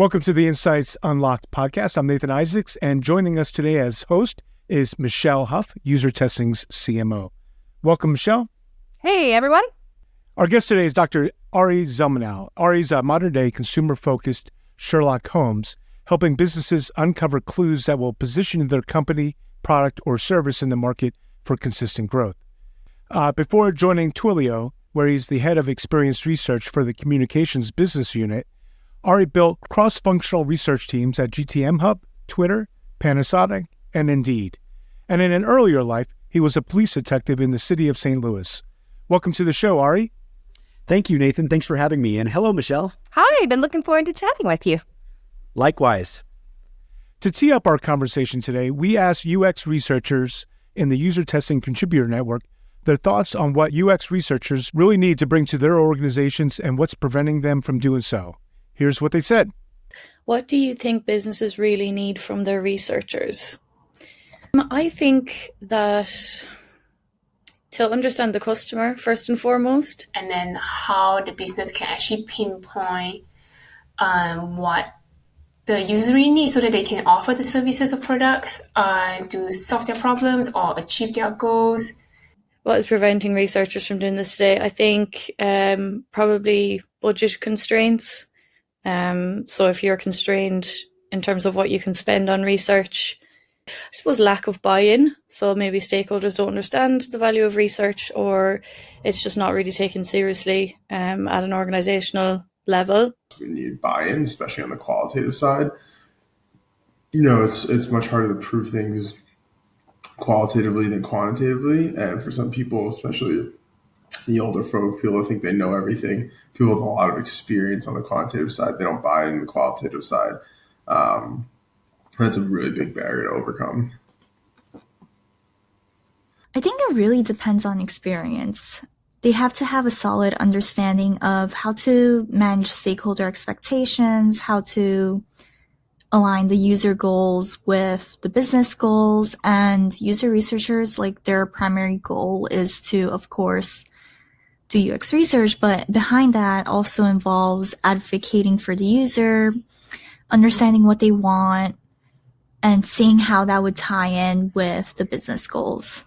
Welcome to the Insights Unlocked podcast. I'm Nathan Isaacs, and joining us today as host is Michelle Huff, UserTesting's CMO. Welcome, Michelle. Hey, everyone. Our guest today is Dr. Ari Zelmanow. Ari's a modern-day consumer-focused Sherlock Holmes, helping businesses uncover clues that will position their company, product, or service in the market for consistent growth. Before joining Twilio, where he's the head of experienced research for the communications business unit, Ari built cross-functional research teams at GTM Hub, Twitter, Panasonic, and Indeed. And in an earlier life, he was a police detective in the city of St. Louis. Welcome to the show, Ari. Thank you, Nathan. Thanks for having me. And hello, Michelle. Hi, been looking forward to chatting with you. Likewise. To tee up our conversation today, we asked UX researchers in the UserTesting Contributor Network their thoughts on what UX researchers really need to bring to their organizations and what's preventing them from doing so. Here's what they said. What do you think businesses really need from their researchers? I think that to understand the customer first and foremost. And then how the business can actually pinpoint what the user really needs so that they can offer the services or products to solve their problems or achieve their goals. What is preventing researchers from doing this today? I think probably budget constraints. So if you're constrained in terms of what you can spend on research, I suppose lack of buy-in. So maybe stakeholders don't understand the value of research, or it's just not really taken seriously at an organizational level. We need buy-in, especially on the qualitative side. You know, it's much harder to prove things qualitatively than quantitatively. And for some people, especially the older folk, people think they know everything. People with a lot of experience on the quantitative side, they don't buy in the qualitative side. That's a really big barrier to overcome. I think it really depends on experience. They have to have a solid understanding of how to manage stakeholder expectations, how to align the user goals with the business goals, and user researchers, like their primary goal is to, of course, do UX research, but behind that also involves advocating for the user, understanding what they want, and seeing how that would tie in with the business goals.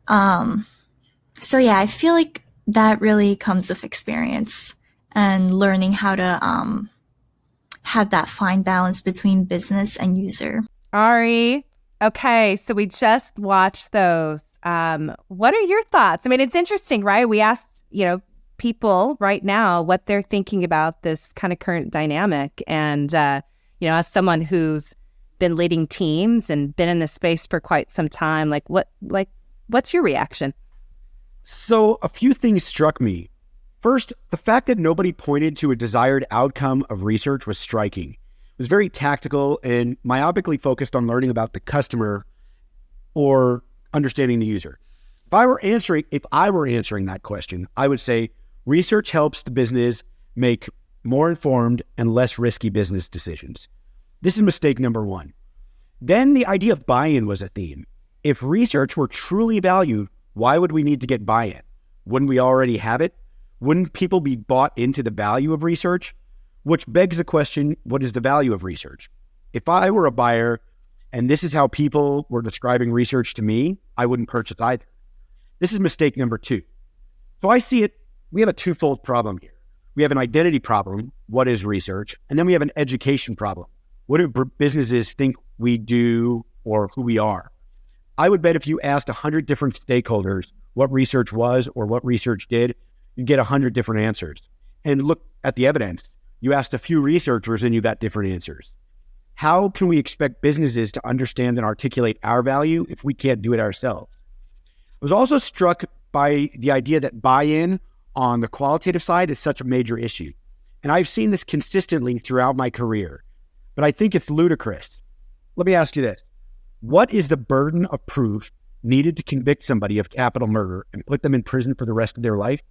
So yeah, I feel like that really comes with experience and learning how to have that fine balance between business and user. Ari, okay, so we just watched those. What are your thoughts? I mean, it's interesting, right? We asked, people right now what they're thinking about this kind of current dynamic. And, as someone who's been leading teams and been in this space for quite some time, what's your reaction? So a few things struck me. First, the fact that nobody pointed to a desired outcome of research was striking. It was very tactical and myopically focused on learning about the customer or understanding the user. If I were answering that question, I would say research helps the business make more informed and less risky business decisions. This is mistake number one. Then the idea of buy-in was a theme. If research were truly valued, why would we need to get buy-in? Wouldn't we already have it? Wouldn't people be bought into the value of research? Which begs the question, what is the value of research? If I were a buyer and this is how people were describing research to me, I wouldn't purchase either. This is mistake number two. So I see it, we have a twofold problem here. We have an identity problem, what is research? And then we have an education problem. What do businesses think we do or who we are? I would bet if you asked 100 different stakeholders what research was or what research did, you'd get 100 different answers. And look at the evidence. You asked a few researchers and you got different answers. How can we expect businesses to understand and articulate our value if we can't do it ourselves? I was also struck by the idea that buy-in on the qualitative side is such a major issue. And I've seen this consistently throughout my career, but I think it's ludicrous. Let me ask you this. What is the burden of proof needed to convict somebody of capital murder and put them in prison for the rest of their life?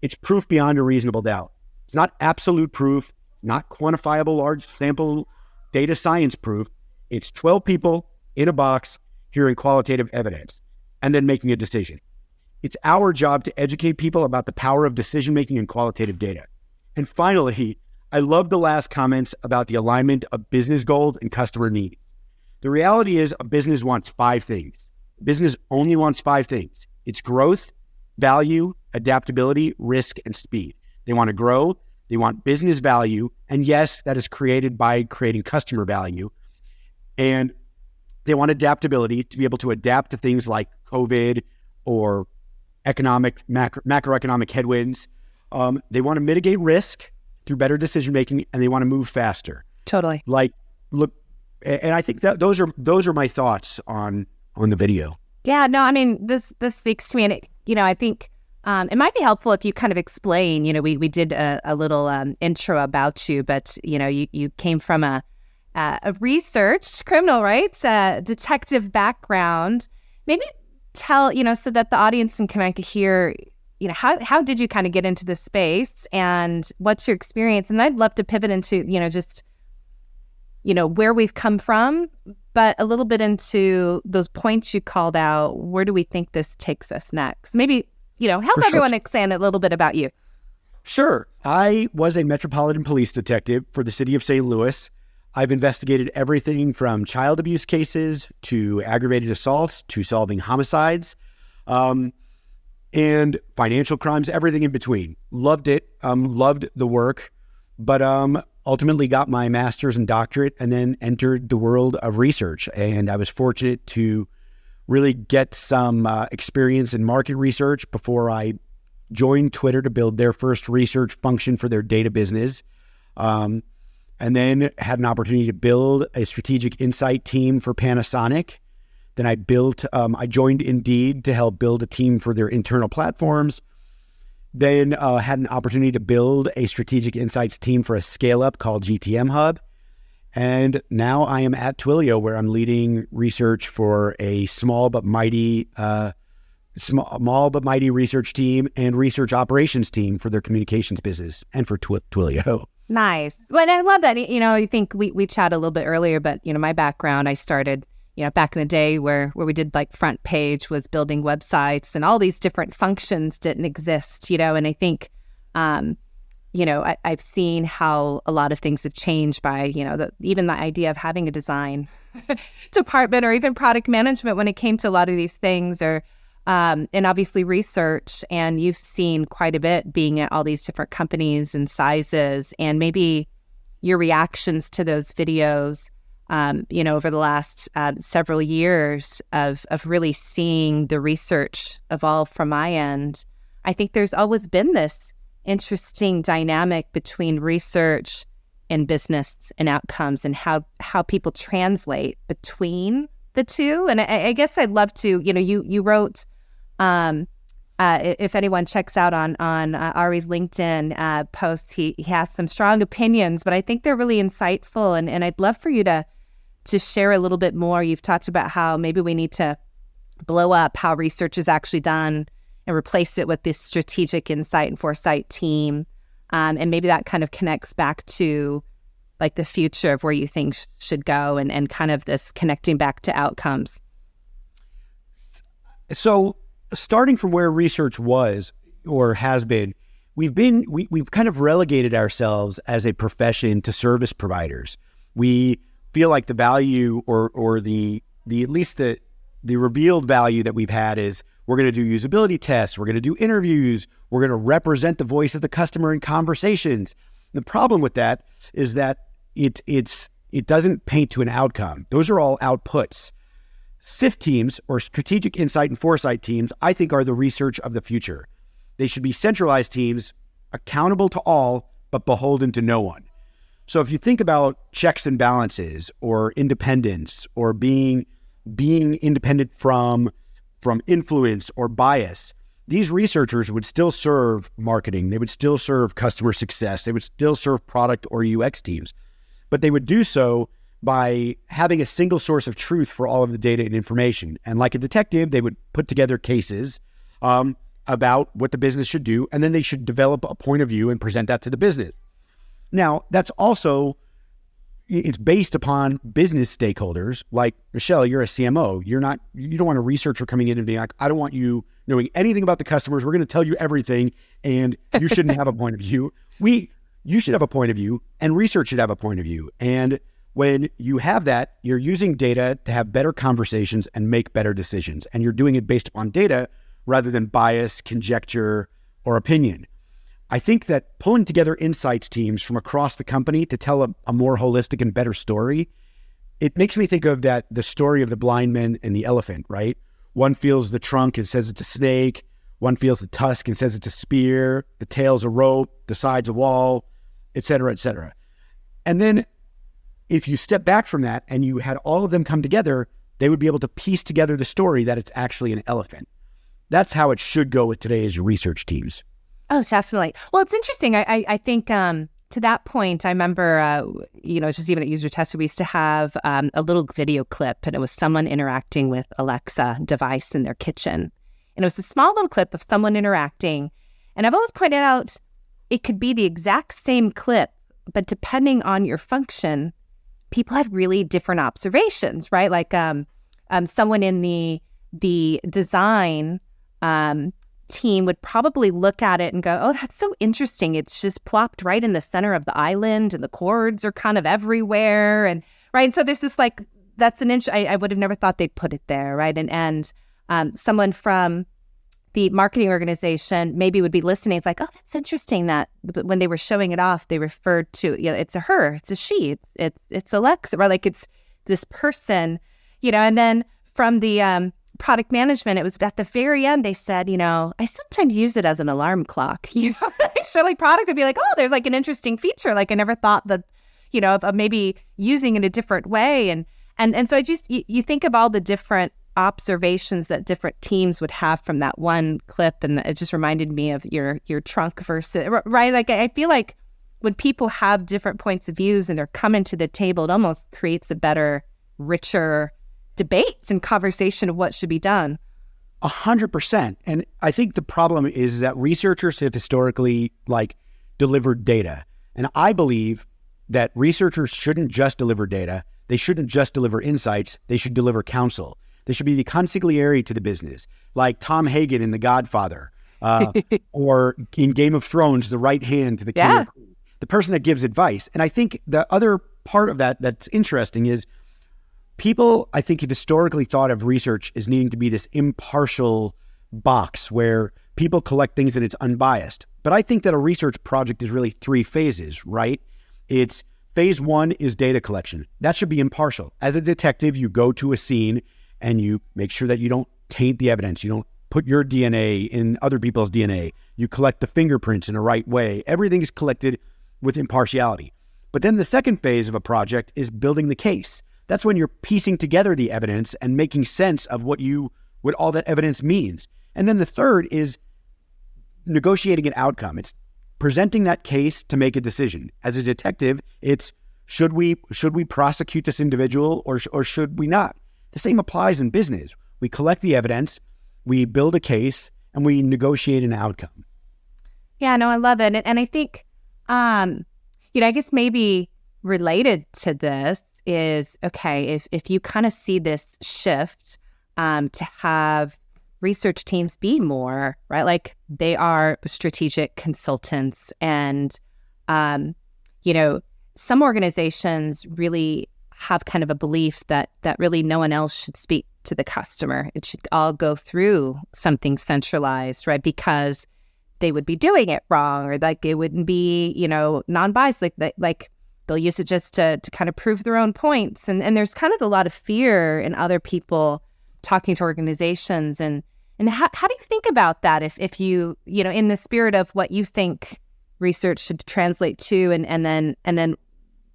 It's proof beyond a reasonable doubt. It's not absolute proof, not quantifiable large sample data science proof. It's 12 people in a box hearing qualitative evidence and then making a decision. It's our job to educate people about the power of decision-making and qualitative data. And finally, I love the last comments about the alignment of business goals and customer needs. The reality is a business wants 5 things. Business only wants 5 things. It's growth, value, adaptability, risk, and speed. They want to grow. They want business value. And yes, that is created by creating customer value. And they want adaptability to be able to adapt to things like COVID or macroeconomic headwinds. They want to mitigate risk through better decision-making, and they want to move faster. Totally. And I think that those are my thoughts on the video. Yeah, no, I mean, this speaks to me. And, I think it might be helpful if you kind of explain, we did a little intro about you, but, you came from a research criminal, right? Detective background. Maybe tell, so that the audience can kind of hear, how did you kind of get into this space and what's your experience? And I'd love to pivot into, just, where we've come from, but a little bit into those points you called out. Where do we think this takes us next? Maybe, help everyone understand a little bit about you. Sure. I was a Metropolitan Police detective for the city of St. Louis. I've investigated everything from child abuse cases to aggravated assaults to solving homicides and financial crimes, everything in between. Loved it, loved the work, but ultimately got my master's and doctorate and then entered the world of research. And I was fortunate to really get some experience in market research before I joined Twitter to build their first research function for their data business. And then had an opportunity to build a strategic insight team for Panasonic. Then I joined Indeed to help build a team for their internal platforms. Then had an opportunity to build a strategic insights team for a scale-up called GTM Hub. And now I am at Twilio, where I'm leading research for a small but mighty research team and research operations team for their communications business and for Twilio. Nice. Well, and I love that. I think we chatted a little bit earlier, but, my background, I started, back in the day where we did like front page was building websites and all these different functions didn't exist, and I think, I've seen how a lot of things have changed by, even the idea of having a design department or even product management when it came to a lot of these things and obviously research. And you've seen quite a bit being at all these different companies and sizes, and maybe your reactions to those videos, over the last several years of really seeing the research evolve from my end. I think there's always been this interesting dynamic between research and business and outcomes and how people translate between the two. And I guess I'd love to, you wrote, if anyone checks out on Ari's LinkedIn post, he has some strong opinions, but I think they're really insightful. And I'd love for you to share a little bit more. You've talked about how maybe we need to blow up how research is actually done and replace it with this strategic insight and foresight team. And maybe that kind of connects back to like the future of where you think should go and kind of this connecting back to outcomes. So starting from where research was or has been, we've kind of relegated ourselves as a profession to service providers. We feel like the value or the at least the revealed value that we've had is we're going to do usability tests, we're going to do interviews, we're going to represent the voice of the customer in conversations. The problem with that is that it doesn't paint to an outcome. Those are all outputs. SIFT teams, or strategic insight and foresight teams, I think are the research of the future. They should be centralized teams, accountable to all, but beholden to no one. So if you think about checks and balances or independence or being independent from influence or bias, these researchers would still serve marketing. They would still serve customer success. They would still serve product or UX teams, but they would do so by having a single source of truth for all of the data and information. And like a detective, they would put together cases about what the business should do, and then they should develop a point of view and present that to the business. Now, that's also, it's based upon business stakeholders. Like, Michelle, you're a CMO. You don't want a researcher coming in and being like, I don't want you knowing anything about the customers. We're going to tell you everything, and you shouldn't have a point of view. you should have a point of view and research should have a point of view. And when you have that, you're using data to have better conversations and make better decisions. And you're doing it based upon data rather than bias, conjecture, or opinion. I think that pulling together insights teams from across the company to tell a more holistic and better story, it makes me think of the story of the blind man and the elephant, right? One feels the trunk and says it's a snake. One feels the tusk and says it's a spear. The tail's a rope, the side's a wall, et cetera, et cetera. And then if you step back from that and you had all of them come together, they would be able to piece together the story that it's actually an elephant. That's how it should go with today's research teams. Oh, definitely. Well, it's interesting. I think to that point, I remember, just even at UserTesting, we used to have a little video clip, and it was someone interacting with Alexa device in their kitchen. And it was a small little clip of someone interacting. And I've always pointed out it could be the exact same clip, but depending on your function, people had really different observations, right? Like someone in the design team would probably look at it and go, oh, that's so interesting. It's just plopped right in the center of the island and the chords are kind of everywhere. And right. And so there's this that's an inch. I would have never thought they'd put it there. Right. And someone from the marketing organization maybe would be listening. It's like, oh, that's interesting that when they were showing it off, they referred to, it's a her, it's a she, it's Alexa, right? Like it's this person, and then from the product management, it was at the very end, they said, I sometimes use it as an alarm clock, So like product would be like, oh, there's like an interesting feature. Like I never thought that, of maybe using it a different way. And so I just, you think of all the different observations that different teams would have from that one clip. And it just reminded me of your trunk versus, right? Like I feel like when people have different points of views and they're coming to the table, it almost creates a better, richer debate and conversation of what should be done. 100%. And I think the problem is that researchers have historically delivered data. And I believe that researchers shouldn't just deliver data. They shouldn't just deliver insights. They should deliver counsel. They should be the consiglieri to the business, like Tom Hagen in The Godfather, or in Game of Thrones, the right hand to the king, or queen, the person that gives advice. And I think the other part of that's interesting is people, I think, have historically thought of research as needing to be this impartial box where people collect things and it's unbiased. But I think that a research project is really 3 phases, right? It's phase 1 is data collection. That should be impartial. As a detective, you go to a scene and you make sure that you don't taint the evidence. You don't put your DNA in other people's DNA. You collect the fingerprints in the right way. Everything is collected with impartiality. But then the second phase of a project is building the case. That's when you're piecing together the evidence and making sense of what all that evidence means. And then the third is negotiating an outcome. It's presenting that case to make a decision. As a detective, it's should we prosecute this individual or should we not? The same applies in business. We collect the evidence, we build a case, and we negotiate an outcome. Yeah, no, I love it. And I think, I guess maybe related to this is, okay, if you kind of see this shift to have research teams be more, right? Like they are strategic consultants and, some organizations really have kind of a belief that really no one else should speak to the customer. It should all go through something centralized, right? Because they would be doing it wrong, or like it wouldn't be, non-biased. Like they'll use it just to kind of prove their own points. And there's kind of a lot of fear in other people talking to organizations. And how do you think about that? If you, in the spirit of what you think research should translate to, and then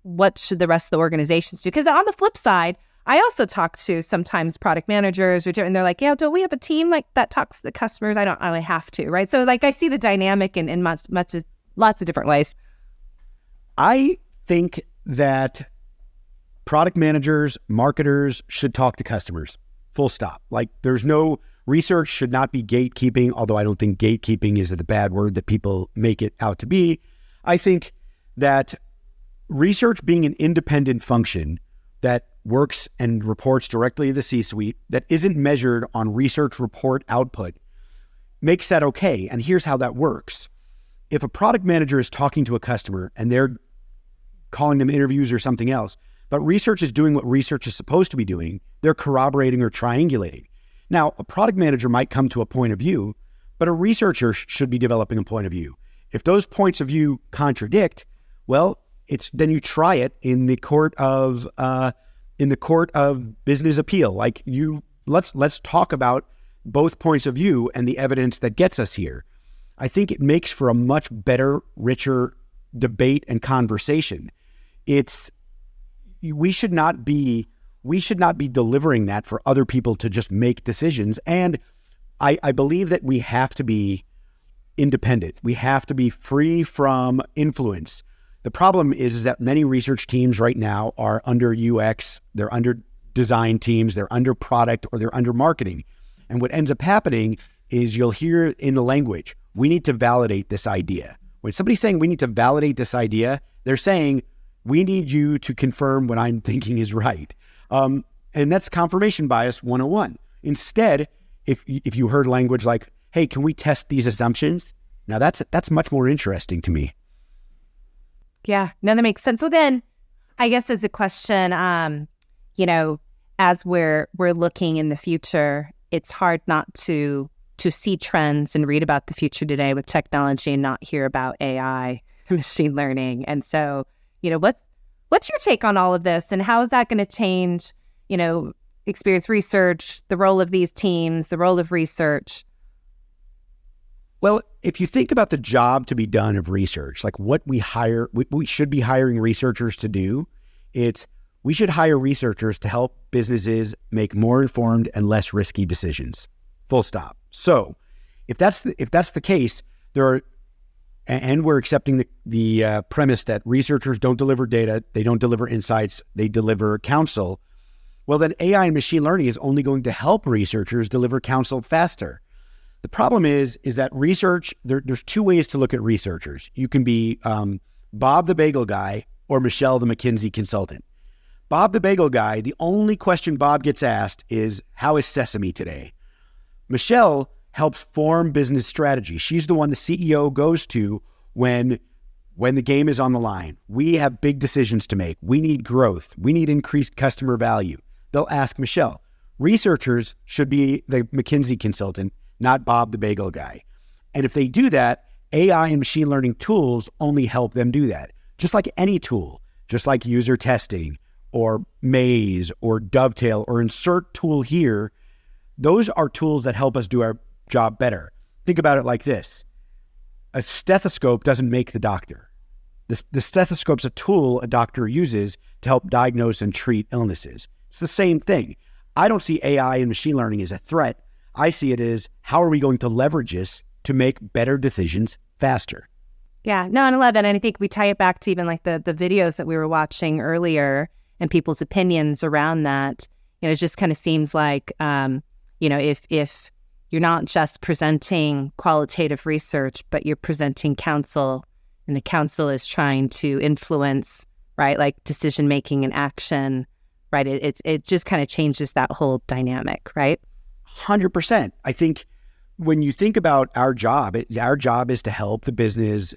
what should the rest of the organizations do? Because on the flip side, I also talk to sometimes product managers, and they're like, yeah, don't we have a team that talks to the customers? I don't really have to, right? So I see the dynamic in lots of different ways. I think that product managers, marketers should talk to customers, full stop. There's no research should not be gatekeeping, although I don't think gatekeeping is the bad word that people make it out to be. I think that research being an independent function that works and reports directly to the C-suite, that isn't measured on research report output, makes that okay. And here's how that works. if a product manager is talking to a customer and they're calling them interviews or something else, but research is doing what research is supposed to be doing, they're corroborating or triangulating. Now, a product manager might come to a point of view, but a researcher should be developing a point of view. If those points of view contradict, well, then you try it in the court of business appeal. Like let's talk about both points of view and the evidence that gets us here. I think it makes for a much better, richer debate and conversation. We should not be delivering that for other people to just make decisions. And I believe that we have to be independent. We have to be free from influence. The problem is that many research teams right now are under UX, they're under design teams, they're under product, or they're under marketing. And what ends up happening is you'll hear in the language, we need to validate this idea. When somebody's saying we need to validate this idea, they're saying, we need you to confirm what I'm thinking is right. And that's confirmation bias 101. Instead, if you heard language like, hey, can we test these assumptions? Now that's much more interesting to me. Yeah, no, that makes sense. So then I guess as a question, as we're looking in the future, it's hard not to see trends and read about the future today with technology and not hear about AI, machine learning. And so, what's your take on all of this, and how is that going to change, experience research, the role of these teams, the role of research? Well, if you think about the job to be done of research, like what we should be hiring researchers to do, we should hire researchers to help businesses make more informed and less risky decisions. Full stop. So if that's the case, and we're accepting the premise that researchers don't deliver data, they don't deliver insights, they deliver counsel, well, then AI and machine learning is only going to help researchers deliver counsel faster. The problem is that research, there's two ways to look at researchers. You can be Bob the bagel guy or Michelle the McKinsey consultant. Bob the bagel guy, the only question Bob gets asked is, how is Sesame today? Michelle helps form business strategy. She's the one the CEO goes to when the game is on the line. We have big decisions to make. We need growth. We need increased customer value. They'll ask Michelle. Researchers should be the McKinsey consultant, not Bob the bagel guy. And if they do that, AI and machine learning tools only help them do that. Just like any tool, just like UserTesting or Maze or Dovetail or insert tool here, those are tools that help us do our job better. Think about it like this. A stethoscope doesn't make the doctor. The stethoscope's a tool a doctor uses to help diagnose and treat illnesses. It's the same thing. I don't see AI and machine learning as a threat. I see it as, how are we going to leverage this to make better decisions faster? Yeah, no, and I love that. And I think we tie it back to even like the videos that we were watching earlier and people's opinions around that. It just kind of seems like, if you're not just presenting qualitative research, but you're presenting counsel, and the counsel is trying to influence, right, like decision-making and action, right? It just kind of changes that whole dynamic, right? 100%. I think when you think about our job is to help the business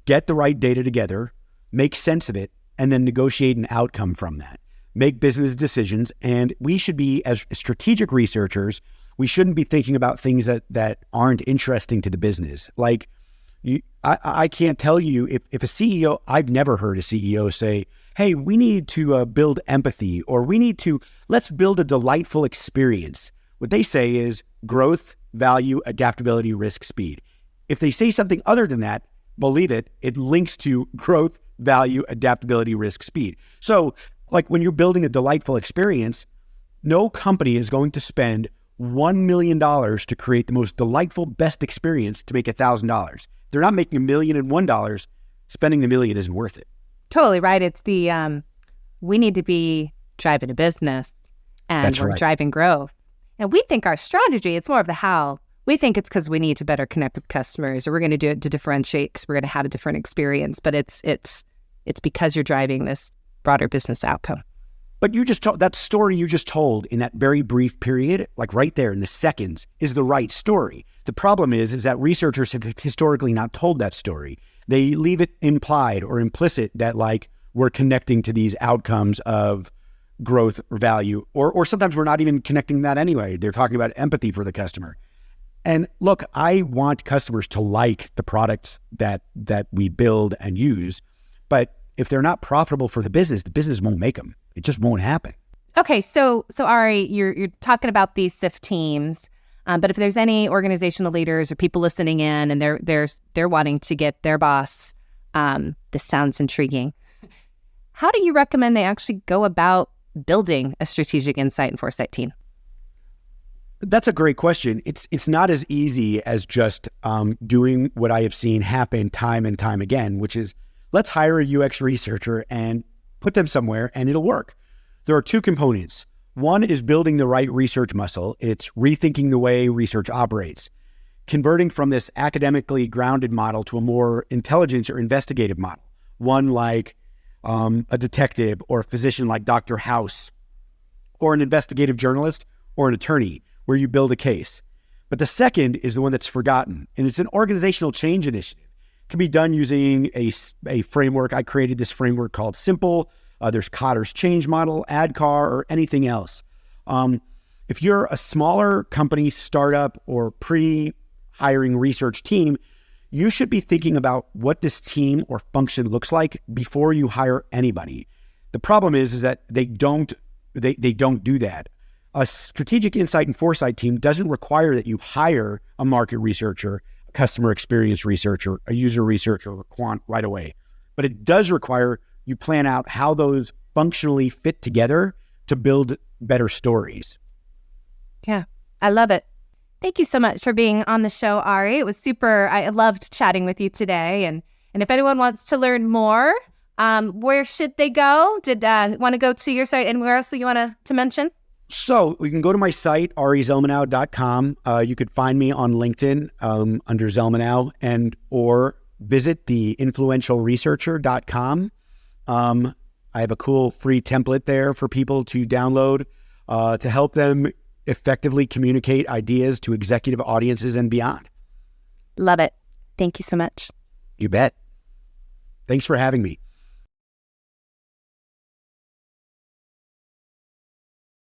get the right data together, make sense of it, and then negotiate an outcome from that. Make business decisions. And we should be, as strategic researchers, we shouldn't be thinking about things that aren't interesting to the business. Like, I can't tell you if a CEO, I've never heard a CEO say, hey, we need to build empathy, or let's build a delightful experience. What they say is growth, value, adaptability, risk, speed. If they say something other than that, believe it links to growth, value, adaptability, risk, speed. So like when you're building a delightful experience, no company is going to spend $1 million to create the most delightful, best experience to make $1,000. They're not making $1,001. Spending the $1 million isn't worth it. Totally right. It's the we need to be driving a business, and we're driving growth. And we think our strategy, it's more of the how. We think it's because we need to better connect with customers, or we're going to do it to differentiate because we're going to have a different experience. But it's because you're driving this broader business outcome. But you just told that story you just told in that very brief period, like right there in the seconds, is the right story. The problem is that researchers have historically not told that story. They leave it implied or implicit that like we're connecting to these outcomes of growth or value, or sometimes we're not even connecting that anyway. They're talking about empathy for the customer. And look, I want customers to like the products that we build and use, but if they're not profitable for the business won't make them. It just won't happen. Okay, so Ari, you're talking about these SIFT teams, but if there's any organizational leaders or people listening in and they're wanting to get their boss, this sounds intriguing. How do you recommend they actually go about building a strategic insight and foresight team? That's a great question. It's not as easy as just doing what I have seen happen time and time again, which is let's hire a UX researcher and put them somewhere and it'll work. There are two components. One is building the right research muscle. It's rethinking the way research operates, converting from this academically grounded model to a more intelligence or investigative model, one like a detective or a physician like Dr. House, or an investigative journalist or an attorney, where you build a case. But the second is the one that's forgotten, and it's an organizational change initiative. It can be done using a framework. I created this framework called Simple. There's Kotter's change model, ADKAR, or anything else. If you're a smaller company, startup, or pre-hiring research team, you should be thinking about what this team or function looks like before you hire anybody. The problem is that they don't do that. A strategic insight and foresight team doesn't require that you hire a market researcher, a customer experience researcher, a user researcher, or a quant right away. But it does require you plan out how those functionally fit together to build better stories. Yeah, I love it. Thank you so much for being on the show, Ari. It was super. I loved chatting with you today. And if anyone wants to learn more, where should they go? Want to go to your site? Anywhere else that you want to mention? So you can go to my site, arizelmanow.com. You could find me on LinkedIn under Zelmanow, or visit the influentialresearcher.com. I have a cool free template there for people to download to help them effectively communicate ideas to executive audiences and beyond. Love it. Thank you so much. You bet. Thanks for having me.